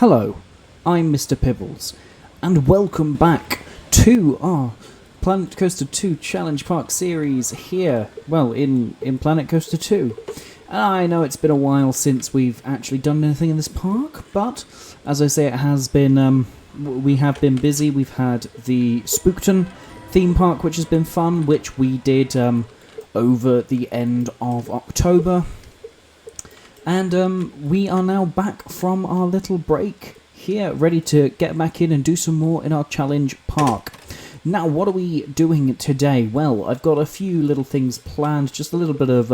Hello, I'm Mr. Pibbles, and welcome back to our Planet Coaster 2 Challenge Park series here, well, in Planet Coaster 2. I know it's been a while since we've actually done anything in this park, but, as I say, it has been, we have been busy. We've had the Spookton theme park, which has been fun, which we did over the end of October. And we are now back from our little break here, ready to get back in and do some more in our challenge park. Now, what are we doing today? Well, I've got a few little things planned, just a little bit of,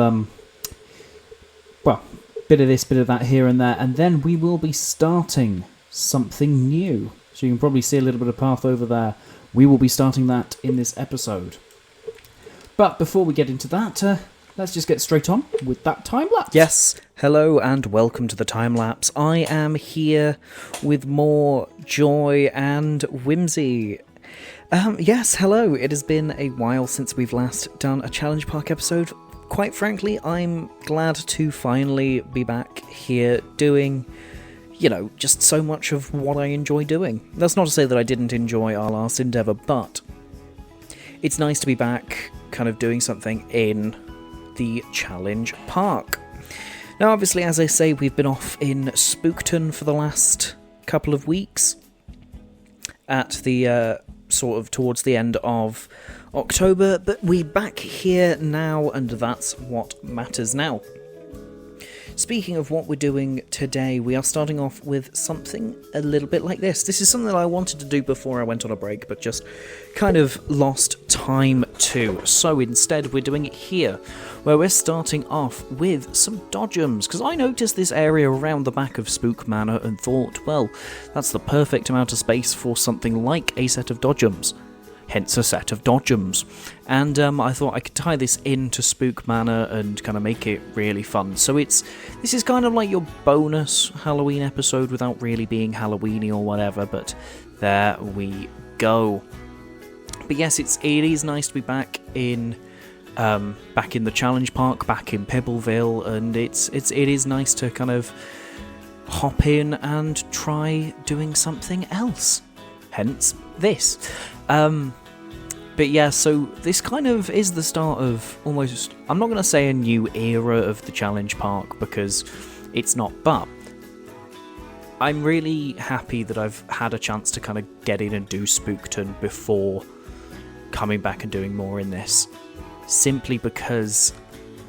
bit of this, bit of that here and there, and then we will be starting something new. So you can probably see a little bit of path over there. We will be starting that in this episode. But before we get into that, let's just get straight on with that time-lapse. Yes, hello and welcome to the time-lapse. I am here with more joy and whimsy. Yes, hello. It has been a while since we've last done a Challenge Park episode. Quite frankly, I'm glad to finally be back here doing, just so much of what I enjoy doing. That's not to say that I didn't enjoy our last endeavour, but it's nice to be back kind of doing something in the Challenge Park. Now, obviously, as I say, we've been off in Spookton for the last couple of weeks at the sort of towards the end of October, but we're back here now, and that's what matters now. Speaking of what we're doing today, we are starting off with something a little bit like this. This is something that I wanted to do before I went on a break, but just kind of lost time to. So instead, we're doing it here, where we're starting off with some dodgems, because I noticed this area around the back of Spook Manor and thought, well, that's the perfect amount of space for something like a set of dodgems. Hence a set of dodgems. And I thought I could tie this into Spook Manor and kind of make it really fun. So this is kind of like your bonus Halloween episode without really being Halloweeny or whatever, but there we go. But yes, it is nice to be back in the Challenge Park, back in Pibbleville, and it is nice to kind of hop in and try doing something else. Hence this. But yeah, so this kind of is the start of almost, I'm not going to say a new era of the Challenge Park, because it's not, but I'm really happy that I've had a chance to kind of get in and do Spookton before coming back and doing more in this. Simply because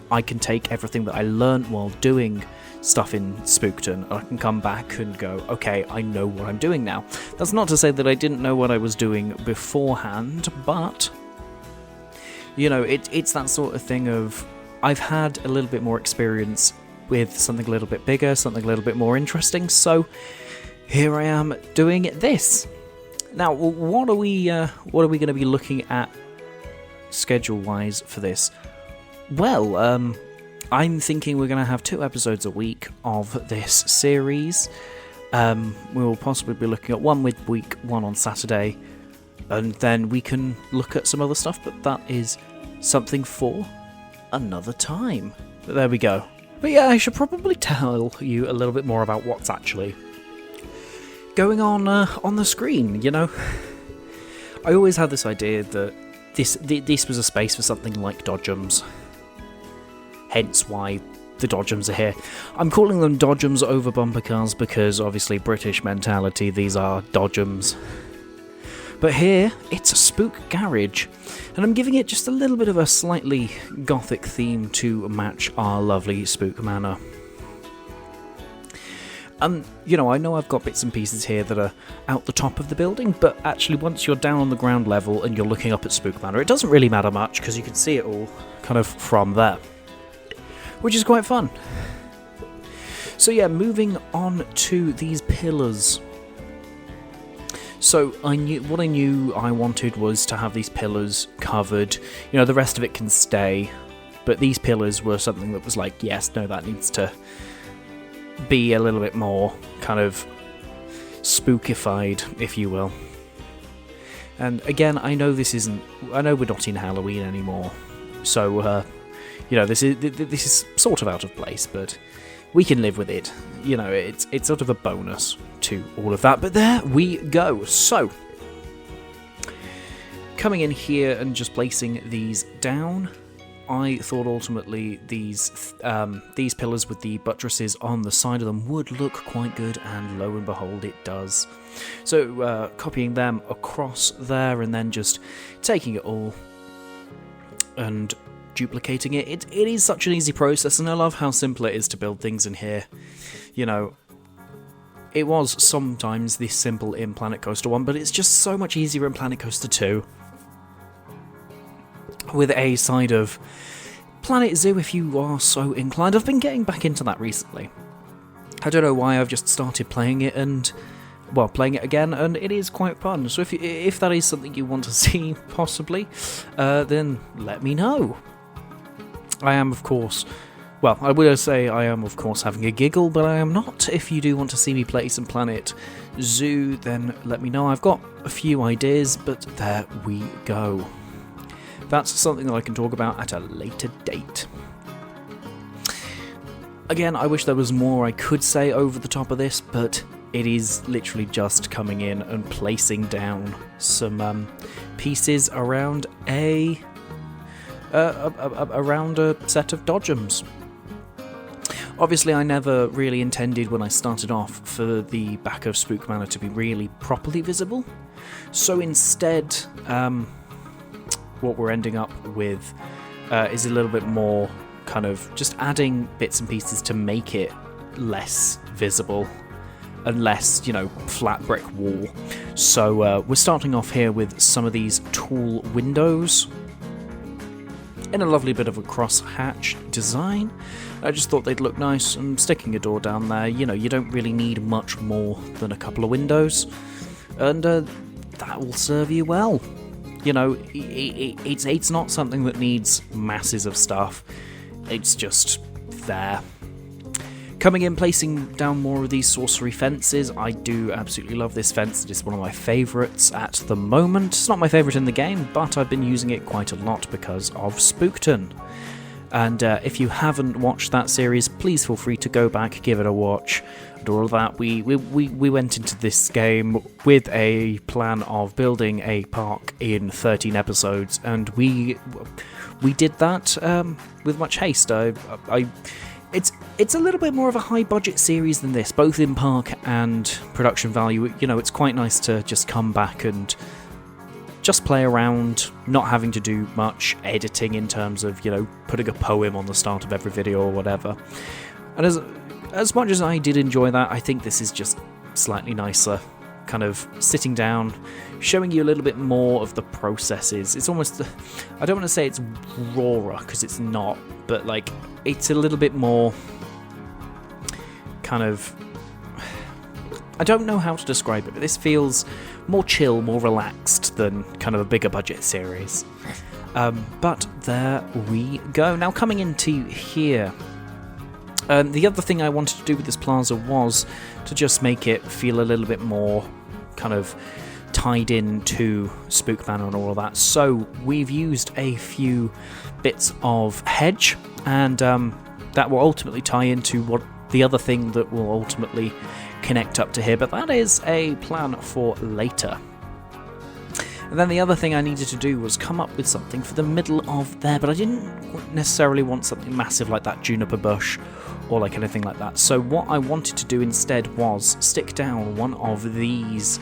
I can take everything that I learnt while doing stuff in Spookton, I can come back and go, okay, I know what I'm doing now. That's not to say that I didn't know what I was doing beforehand, but it's that sort of thing of, I've had a little bit more experience with something a little bit bigger, something a little bit more interesting, so here I am doing this. Now, what are we going to be looking at schedule-wise for this? Well, I'm thinking we're going to have 2 episodes a week of this series. We'll possibly be looking at one midweek, one on Saturday, and then we can look at some other stuff, but that is something for another time. But there we go. But yeah, I should probably tell you a little bit more about what's actually going on the screen, I always had this idea that this was a space for something like dodgems. Hence why the dodgems are here. I'm calling them dodgems over bumper cars because obviously British mentality, these are dodgems. But here, it's a spook garage, and I'm giving it just a little bit of a slightly gothic theme to match our lovely Spook Manor. I know I've got bits and pieces here that are out the top of the building, but actually once you're down on the ground level and you're looking up at Spook Manor, it doesn't really matter much because you can see it all kind of from there, which is quite fun. So yeah, moving on to these pillars. So what I knew I wanted was to have these pillars covered. The rest of it can stay, but these pillars were something that was like, yes, no, that needs to be a little bit more kind of spookified, if you will. And again, I know we're not in Halloween anymore, so this is sort of out of place, but we can live with it. It's sort of a bonus to all of that. But there we go. So, coming in here and just placing these down, I thought ultimately these pillars with the buttresses on the side of them would look quite good, and lo and behold, it does. So copying them across there and then just taking it all and duplicating it. It is such an easy process, and I love how simple it is to build things in here. You know, it was sometimes this simple in Planet Coaster 1, but it's just so much easier in Planet Coaster 2. With a side of Planet Zoo, if you are so inclined. I've been getting back into that recently. I don't know why, I've just started playing it again, and it is quite fun. So if that is something you want to see, possibly, then let me know. I am, of course, I will say I am, of course, having a giggle, but I am not. If you do want to see me play some Planet Zoo, then let me know. I've got a few ideas, but there we go. That's something that I can talk about at a later date. Again, I wish there was more I could say over the top of this, but it is literally just coming in and placing down some pieces around a set of dodgems. Obviously, I never really intended when I started off for the back of Spook Manor to be really properly visible. So instead, what we're ending up with is a little bit more kind of just adding bits and pieces to make it less visible and less, flat brick wall. So we're starting off here with some of these tall windows in a lovely bit of a cross-hatch design. I just thought they'd look nice, and sticking a door down there, you don't really need much more than a couple of windows, and that will serve you well. It's not something that needs masses of stuff, it's just there. Coming in, placing down more of these sorcery fences. I do absolutely love this fence. It is one of my favourites at the moment. It's not my favourite in the game, but I've been using it quite a lot because of Spookton. And if you haven't watched that series, please feel free to go back, give it a watch, and all of that. We went into this game with a plan of building a park in 13 episodes, and we did that with much haste. It's a little bit more of a high-budget series than this, both in park and production value. It's quite nice to just come back and just play around, not having to do much editing in terms of, putting a poem on the start of every video or whatever. And as much as I did enjoy that, I think this is just slightly nicer, kind of sitting down, showing you a little bit more of the processes. It's almost, I don't want to say it's rawer, because it's not, but it's a little bit more kind of, I don't know how to describe it, but this feels more chill, more relaxed than kind of a bigger budget series. But there we go. Now coming into here, the other thing I wanted to do with this plaza was to just make it feel a little bit more kind of tied in to Spook Manor and all of that. So we've used a few bits of hedge, and that will ultimately tie into what the other thing that will ultimately connect up to here, but that is a plan for later. And then the other thing I needed to do was come up with something for the middle of there, but I didn't necessarily want something massive like that juniper bush or anything like that. So what I wanted to do instead was stick down one of these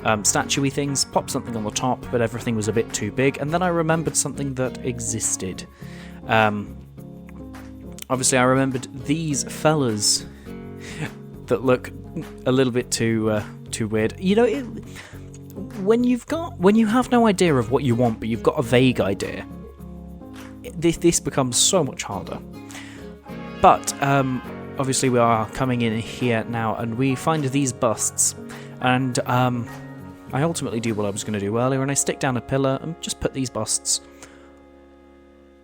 statuey things, pop something on the top, but everything was a bit too big, and then I remembered something that existed. Obviously I remembered these fellas that look a little bit too weird. When you have no idea of what you want, but you've got a vague idea, this becomes so much harder. But obviously we are coming in here now, and we find these busts, and I ultimately do what I was going to do earlier, and I stick down a pillar and just put these busts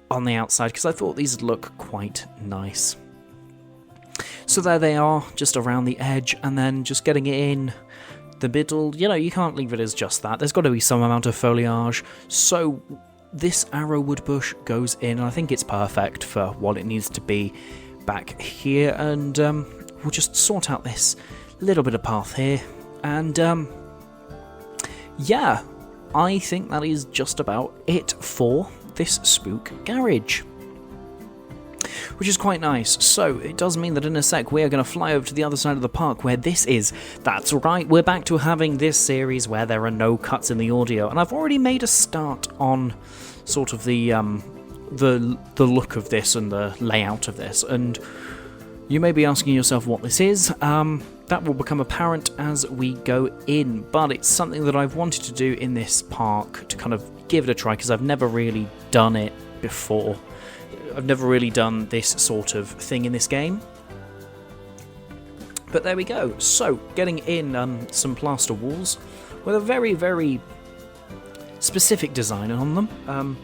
on the outside because I thought these would look quite nice. So there they are, just around the edge, and then just getting it in the middle. You can't leave it as just that. There's got to be some amount of foliage. So this arrowwood bush goes in, and I think it's perfect for what it needs to be back here. And we'll just sort out this little bit of path here, and yeah, I think that is just about it for this spook garage, which is quite nice. So it does mean that in a sec we are going to fly over to the other side of the park where this is. That's right, we're back to having this series where there are no cuts in the audio, and I've already made a start on sort of the look of this and the layout of this, and you may be asking yourself what this is. That will become apparent as we go in, but it's something that I've wanted to do in this park to kind of give it a try, because I've never really done it before. I've never really done this sort of thing in this game. But there we go. So, getting in some plaster walls with a very, very specific design on them.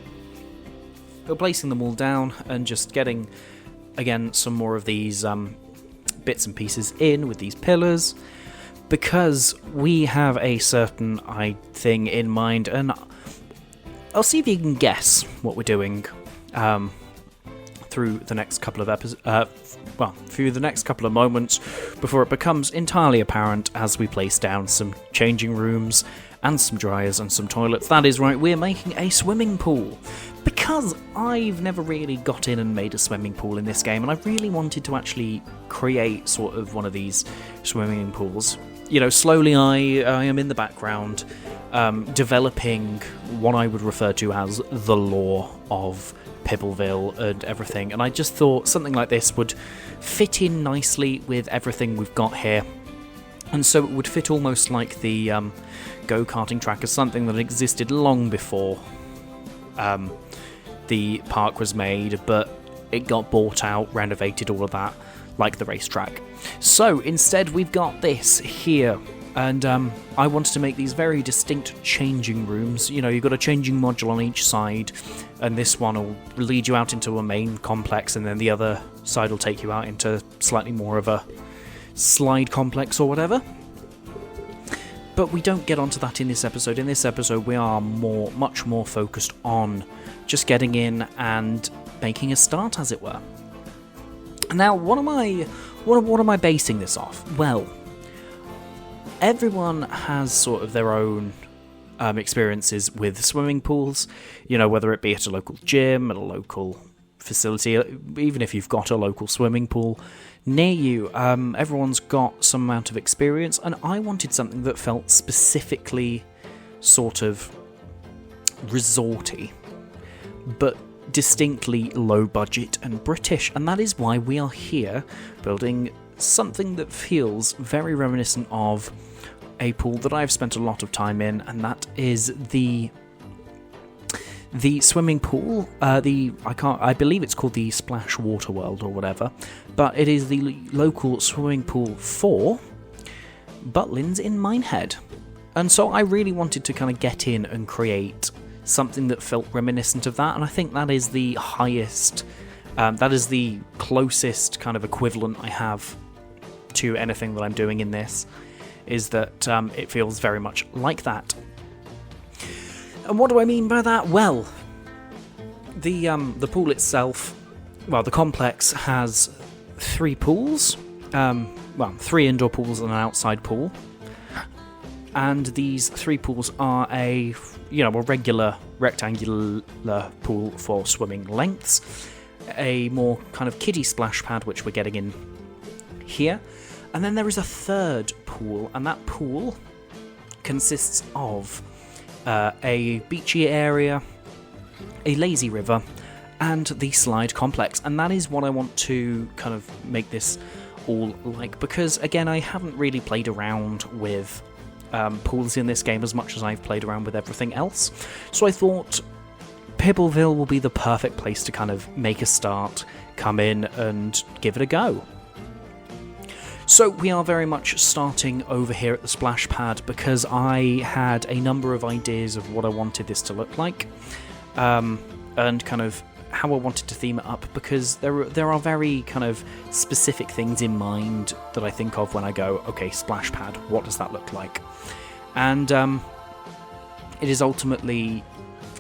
Placing them all down and just getting, again, some more of these bits and pieces in with these pillars, because we have a certain thing in mind, and I'll see if you can guess what we're doing through the next couple of through the next couple of moments before it becomes entirely apparent as we place down some changing rooms and some dryers and some toilets. That is right, we're making a swimming pool, because I've never really got in and made a swimming pool in this game, and I really wanted to actually create sort of one of these swimming pools. You know, slowly I am in the background developing what I would refer to as the lore of Pibbleville and everything, and I just thought something like this would fit in nicely with everything we've got here. And so it would fit almost like the go-karting track as something that existed long before the park was made, but it got bought out, renovated, all of that, like the racetrack. So instead we've got this here, and I wanted to make these very distinct changing rooms. You know, you've got a changing module on each side, and this one will lead you out into a main complex, and then the other side will take you out into slightly more of a slide complex or whatever. But we don't get onto that in this episode. In this episode we are much more focused on just getting in and making a start, as it were. Now, what am I basing this off? Well, everyone has sort of their own experiences with swimming pools, you know, whether it be at a local gym, at a local facility, even if you've got a local swimming pool near you. Everyone's got some amount of experience, and I wanted something that felt specifically sort of resorty, but distinctly low budget and British, and that is why we are here building something that feels very reminiscent of a pool that I've spent a lot of time in, and that is the swimming pool. I believe it's called the Splash Water World or whatever, but it is the local swimming pool for Butlins in Minehead. And so I really wanted to kind of get in and create something that felt reminiscent of that, and I think that is the highest, that is the closest kind of equivalent I have to anything that I'm doing in this, is that it feels very much like that. And what do I mean by that? Well, the pool itself, well, the complex has 3 pools, 3 indoor pools and an outside pool, and these 3 pools are a regular rectangular pool for swimming lengths, a more kind of kiddie splash pad, which we're getting in here, and then there is a 3rd pool, and that pool consists of a beachy area, a lazy river, and the slide complex, and that is what I want to kind of make this all like, because again, I haven't really played around with pools in this game as much as I've played around with everything else, so I thought Pibbleville will be the perfect place to kind of make a start, come in and give it a go. So we are very much starting over here at the splash pad, because I had a number of ideas of what I wanted this to look like, and kind of how I wanted to theme it up, because there are very kind of specific things in mind that I think of when I go, okay, splash pad, what does that look like? And it is ultimately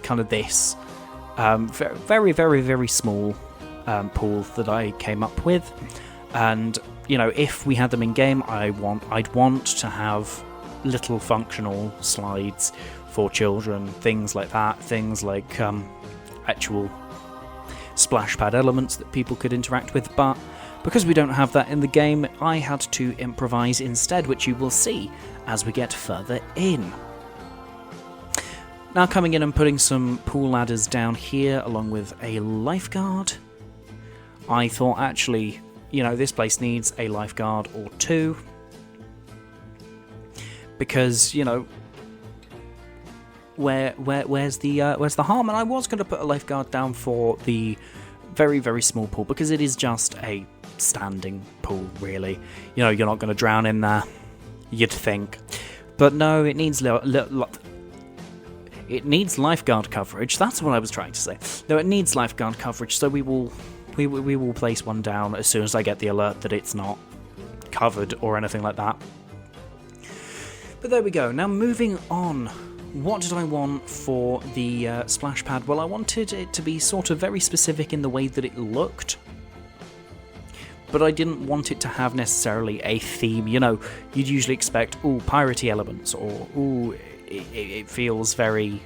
kind of this very, very, very small pool that I came up with. And, you know, if we had them in game, I'd want to have little functional slides for children, things like that, things like actual splash pad elements that people could interact with, but because we don't have that in the game, I had to improvise instead, which you will see as we get further in. Now coming in and putting some pool ladders down here along with a lifeguard. I thought actually, you know, this place needs a lifeguard or two, because, you know, where's the harm? And I was going to put a lifeguard down for the very, very small pool, because it is just a standing pool, really. You know, you're not going to drown in there, you'd think. But no, it needs it needs lifeguard coverage. That's what I was trying to say. No, it needs lifeguard coverage, so we will place one down as soon as I get the alert that it's not covered or anything like that. But there we go. Now moving on. What did I want for the splash pad? Well, I wanted it to be sort of very specific in the way that it looked, but I didn't want it to have necessarily a theme. You know, you'd usually expect, ooh, piratey elements, or ooh, it feels very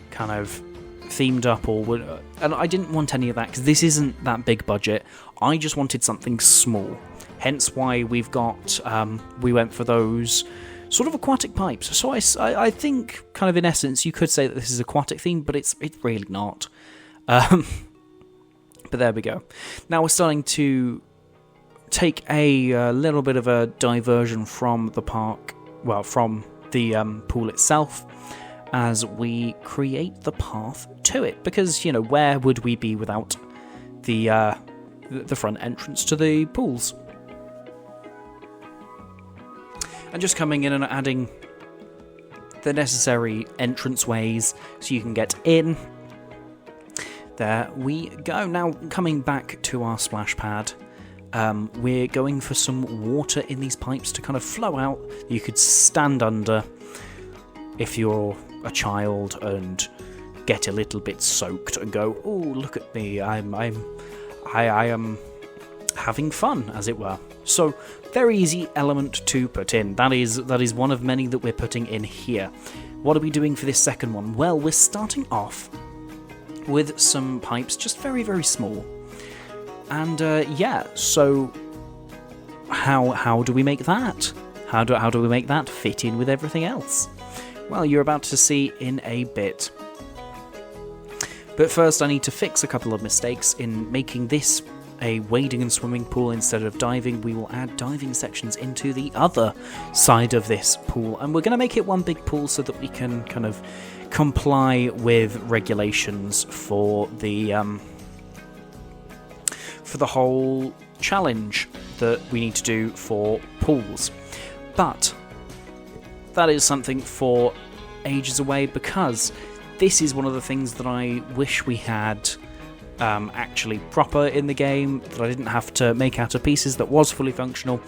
kind of themed up, or and I didn't want any of that, because this isn't that big budget. I just wanted something small, hence why we've got we went for those sort of aquatic pipes. So I think, kind of in essence, you could say that this is aquatic themed, but it's really not. But there we go. Now we're starting to take a little bit of a diversion from the park, well, from the pool itself, as we create the path to it. Because, you know, where would we be without the front entrance to the pools? And just coming in and adding the necessary entranceways so you can get in. There we go. Now, coming back to our splash pad, we're going for some water in these pipes to kind of flow out. You could stand under if you're a child and get a little bit soaked and go, oh, look at me, I am having fun, as it were. So, very easy element to put in. That is one of many that we're putting in here. What are we doing for this second one? Well, we're starting off with some pipes, just very, very small. And yeah, so how do we make that? How do we make that fit in with everything else? Well, you're about to see in a bit. But first I need to fix a couple of mistakes in making this a wading and swimming pool instead of diving. We will add diving sections into the other side of this pool, and we're going to make it one big pool so that we can kind of comply with regulations for the whole challenge that we need to do for pools. But that is something for ages away, because this is one of the things that I wish we had actually proper in the game, that I didn't have to make out of pieces, that was fully functional.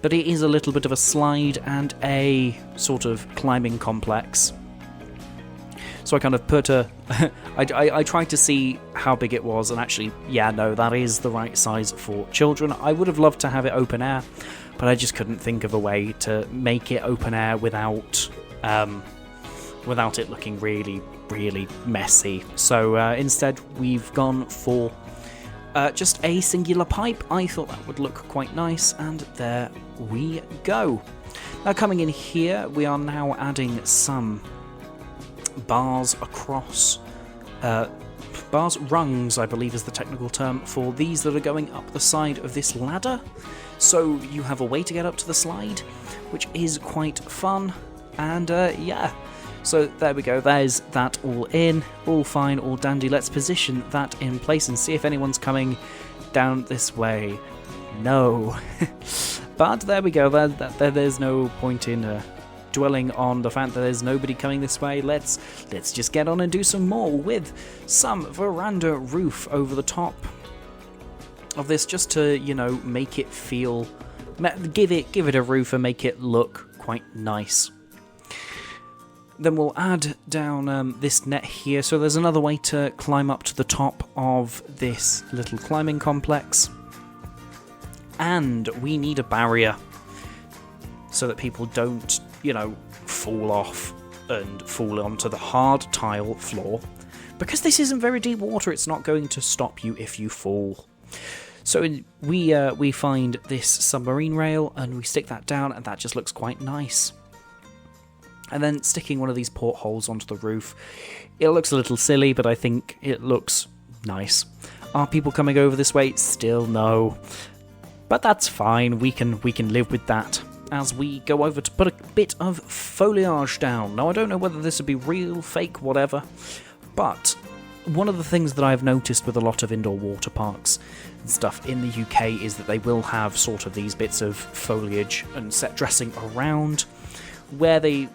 But it is a little bit of a slide and a sort of climbing complex. So I kind of put I tried to see how big it was, and actually, yeah, no, that is the right size for children. I would have loved to have it open air, but I just couldn't think of a way to make it open air without it looking really, really messy. So instead, we've gone for just a singular pipe. I thought that would look quite nice, and there we go. Now coming in here, we are now adding some bars across, bars, rungs I believe is the technical term for these that are going up the side of this ladder. So you have a way to get up to the slide, which is quite fun, and yeah. So there we go, there's that all in, all fine, all dandy. Let's position that in place and see if anyone's coming down this way. No. But there we go, there's no point in dwelling on the fact that there's nobody coming this way. Let's just get on and do some more with some veranda roof over the top of this, just to, you know, make it feel, give it a roof and make it look quite nice. Then we'll add down this net here, so there's another way to climb up to the top of this little climbing complex. And we need a barrier so that people don't, fall off and fall onto the hard tile floor. Because this isn't very deep water, it's not going to stop you if you fall. So we find this submarine rail and we stick that down, and that just looks quite nice. And then sticking one of these portholes onto the roof. It looks a little silly, but I think it looks nice. Are people coming over this way? Still no. But that's fine, we can live with that as we go over to put a bit of foliage down. Now I don't know whether this would be real, fake, whatever, but one of the things that I've noticed with a lot of indoor water parks and stuff in the UK is that they will have sort of these bits of foliage and set dressing around where they,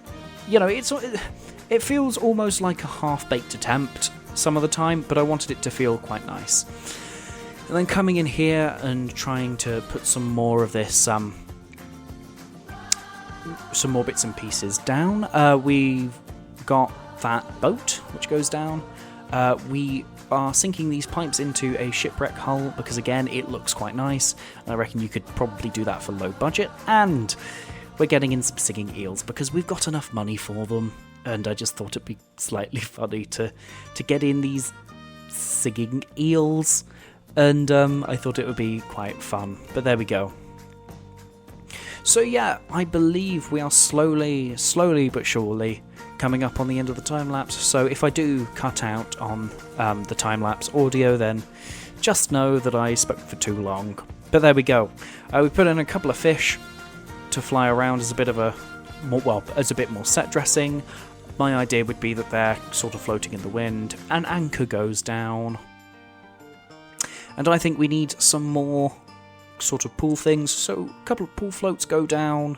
it feels almost like a half-baked attempt some of the time, but I wanted it to feel quite nice. And then coming in here and trying to put some more of this, some more bits and pieces down. We've got that boat which goes down. We are sinking these pipes into a shipwreck hull because, again, it looks quite nice. And I reckon you could probably do that for low budget. And we're getting in some singing eels because we've got enough money for them. And I just thought it'd be slightly funny to get in these singing eels. And I thought it would be quite fun. But there we go. So yeah, I believe we are slowly but surely coming up on the end of the time-lapse. So if I do cut out on the time-lapse audio, then just know that I spoke for too long. But there we go. We put in a couple of fish to fly around as a bit more set dressing. My idea would be that they're sort of floating in the wind. An anchor goes down. And I think we need some more sort of pool things, so a couple of pool floats go down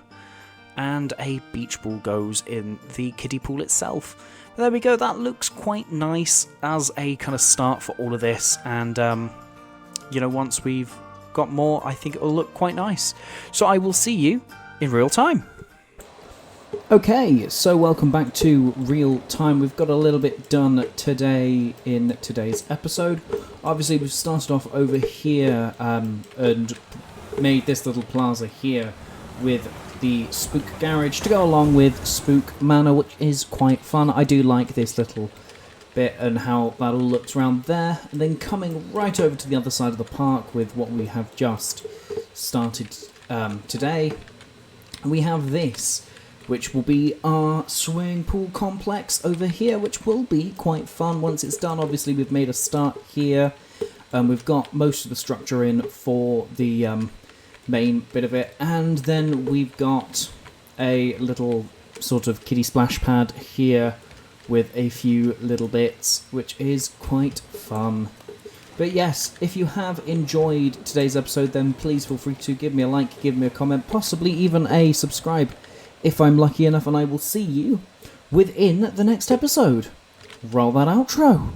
and a beach ball goes in the kiddie pool itself. But there we go, that looks quite nice as a kind of start for all of this, and once we've got more, I think it will look quite nice. So I will see you in real time. Okay, so welcome back to Real Time. We've got a little bit done today in today's episode. Obviously, we've started off over here and made this little plaza here with the Spook Garage to go along with Spook Manor, which is quite fun. I do like this little bit and how that all looks around there. And then coming right over to the other side of the park with what we have just started today. And we have this, which will be our swimming pool complex over here, which will be quite fun once it's done. Obviously, we've made a start here. We've got most of the structure in for the main bit of it. And then we've got a little sort of kiddie splash pad here with a few little bits, which is quite fun. But yes, if you have enjoyed today's episode, then please feel free to give me a like, give me a comment, possibly even a subscribe, if I'm lucky enough, and I will see you within the next episode. Roll that outro.